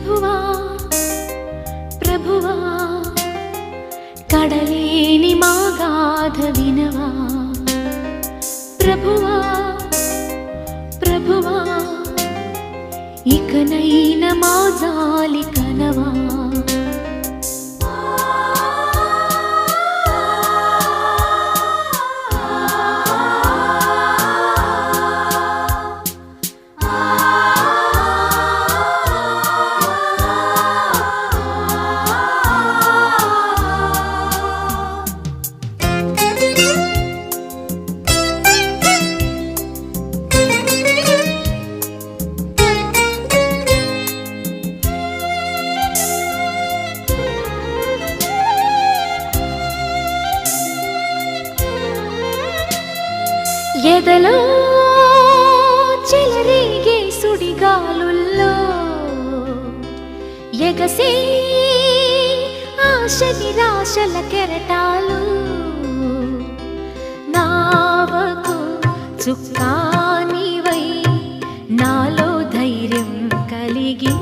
ప్రభువా ప్రభువా కడలేని మా గాథ వినవా ప్రభువా ప్రభువా ఇకనైన మా జాలి కనవా ఎదలో చెలరేగే సుడిగాలుల్లో ఎగసే ఆశ నిరాశల కెరటాలు నావకు చుక్కానివై నాలో ధైర్యం కలిగి